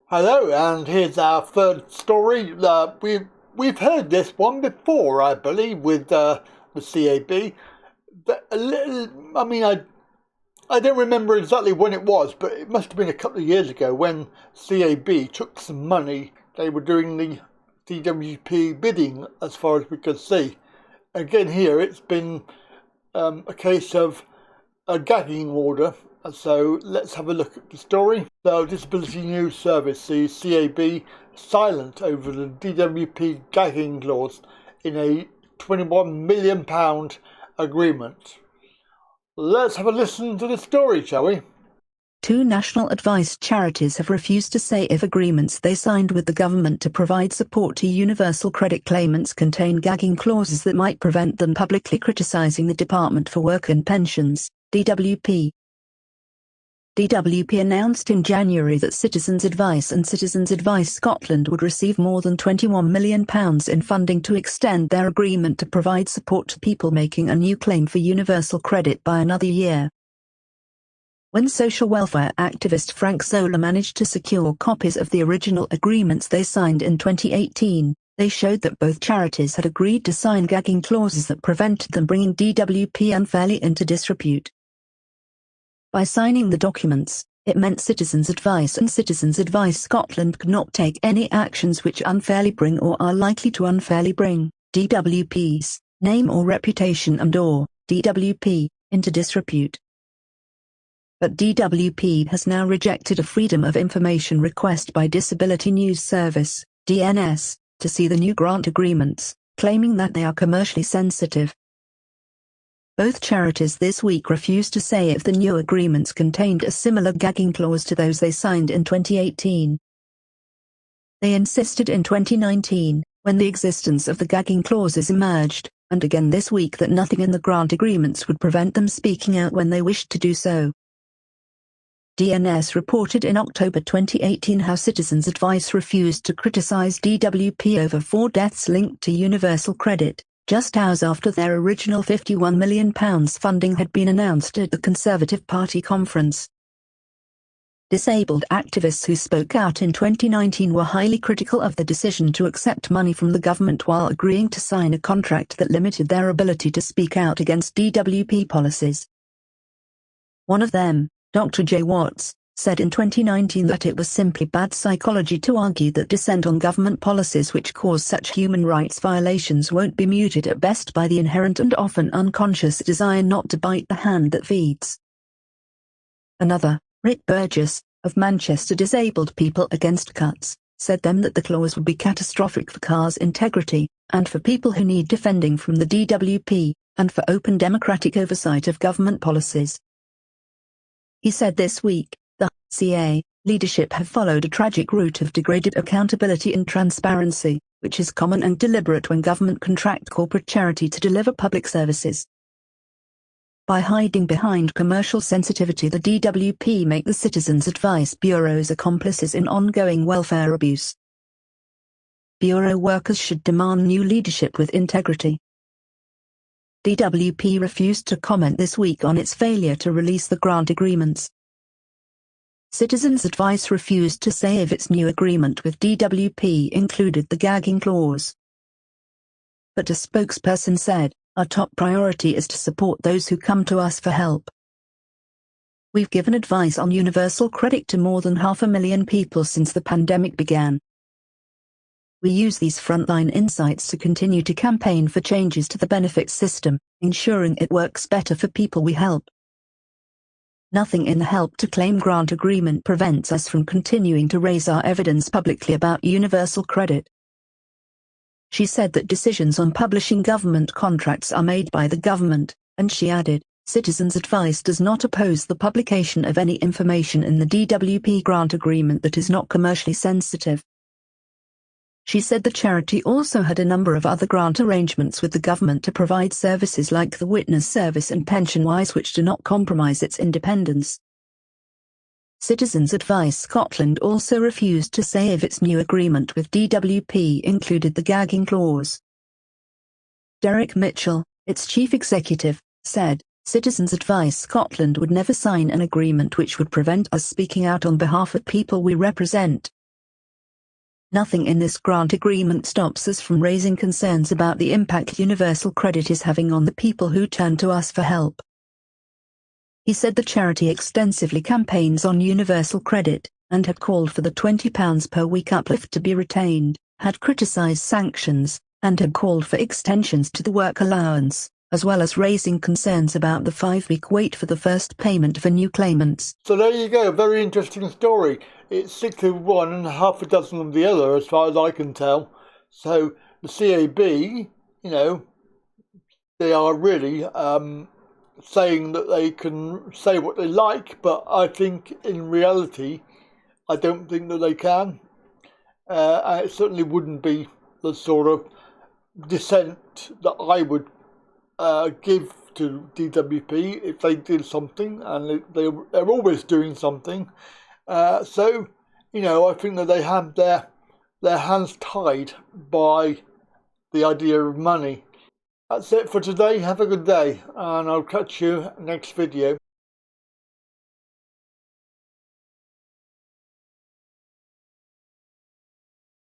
Hello, and here's our third story. We've heard this one before, I believe, with the CAB. But a little, I don't remember exactly when it was, but it must have been a couple of years ago when CAB took some money. They were doing the DWP bidding, as far as we could see. Again, here it's been a case of a gagging order. So let's have a look at the story. So Disability News Service, the CAB, silent over the DWP gagging clause in a £21 million agreement. Let's have a listen to the story, shall we? Two national advice charities have refused to say if agreements they signed with the government to provide support to universal credit claimants contain gagging clauses that might prevent them publicly criticising the Department for Work and Pensions, DWP. DWP announced in January that Citizens Advice and Citizens Advice Scotland would receive more than £21 million in funding to extend their agreement to provide support to people making a new claim for universal credit by another year. When social welfare activist Frank Zola managed to secure copies of the original agreements they signed in 2018, they showed that both charities had agreed to sign gagging clauses that prevented them bringing DWP unfairly into disrepute. By signing the documents, it meant Citizens Advice and Citizens Advice Scotland could not take any actions which unfairly bring or are likely to unfairly bring DWP's name or reputation and/or DWP into disrepute. But DWP has now rejected a Freedom of Information request by Disability News Service, DNS, to see the new grant agreements, claiming that they are commercially sensitive. Both charities this week refused to say if the new agreements contained a similar gagging clause to those they signed in 2018. They insisted in 2019, when the existence of the gagging clauses emerged, and again this week that nothing in the grant agreements would prevent them speaking out when they wished to do so. DNS reported in October 2018 how Citizens Advice refused to criticise DWP over 4 deaths linked to universal credit, just hours after their original £51 million funding had been announced at the Conservative Party conference. Disabled activists who spoke out in 2019 were highly critical of the decision to accept money from the government while agreeing to sign a contract that limited their ability to speak out against DWP policies. One of them, Dr. J. Watts, said in 2019 that it was simply bad psychology to argue that dissent on government policies which cause such human rights violations won't be muted at best by the inherent and often unconscious desire not to bite the hand that feeds. Another, Rick Burgess, of Manchester Disabled People Against Cuts, said then that the clause would be catastrophic for cars' integrity, and for people who need defending from the DWP, and for open democratic oversight of government policies. He said this week, the CA leadership have followed a tragic route of degraded accountability and transparency, which is common and deliberate when government contract corporate charity to deliver public services. By hiding behind commercial sensitivity, the DWP make the Citizens Advice Bureau's accomplices in ongoing welfare abuse. Bureau workers should demand new leadership with integrity. DWP refused to comment this week on its failure to release the grant agreements. Citizens Advice refused to say if its new agreement with DWP included the gagging clause. But a spokesperson said, "Our top priority is to support those who come to us for help. We've given advice on universal credit to more than 500,000 people since the pandemic began. We use these frontline insights to continue to campaign for changes to the benefits system, ensuring it works better for people we help. Nothing in the Help to Claim grant agreement prevents us from continuing to raise our evidence publicly about universal credit." She said that decisions on publishing government contracts are made by the government, and she added, "Citizens Advice does not oppose the publication of any information in the DWP grant agreement that is not commercially sensitive." She said the charity also had a number of other grant arrangements with the government to provide services like the witness service and PensionWise which do not compromise its independence. Citizens Advice Scotland also refused to say if its new agreement with DWP included the gagging clause. Derek Mitchell, its chief executive, said, "Citizens Advice Scotland would never sign an agreement which would prevent us speaking out on behalf of people we represent. Nothing in this grant agreement stops us from raising concerns about the impact universal credit is having on the people who turn to us for help. He said the charity extensively campaigns on universal credit, and had called for the £20 per week uplift to be retained, had criticised sanctions, and had called for extensions to the work allowance, as well as raising concerns about the 5-week wait for the first payment for new claimants. So there you go, very interesting story. It's 6 of one and half a dozen of the other, as far as I can tell. So the CAB, they are really saying that they can say what they like, but I think in reality, I don't think that they can. And it certainly wouldn't be the sort of dissent that I would give to DWP if they did something, and they're always doing something. So, I think that they have their hands tied by the idea of money. That's it for today. Have a good day, and I'll catch you next video.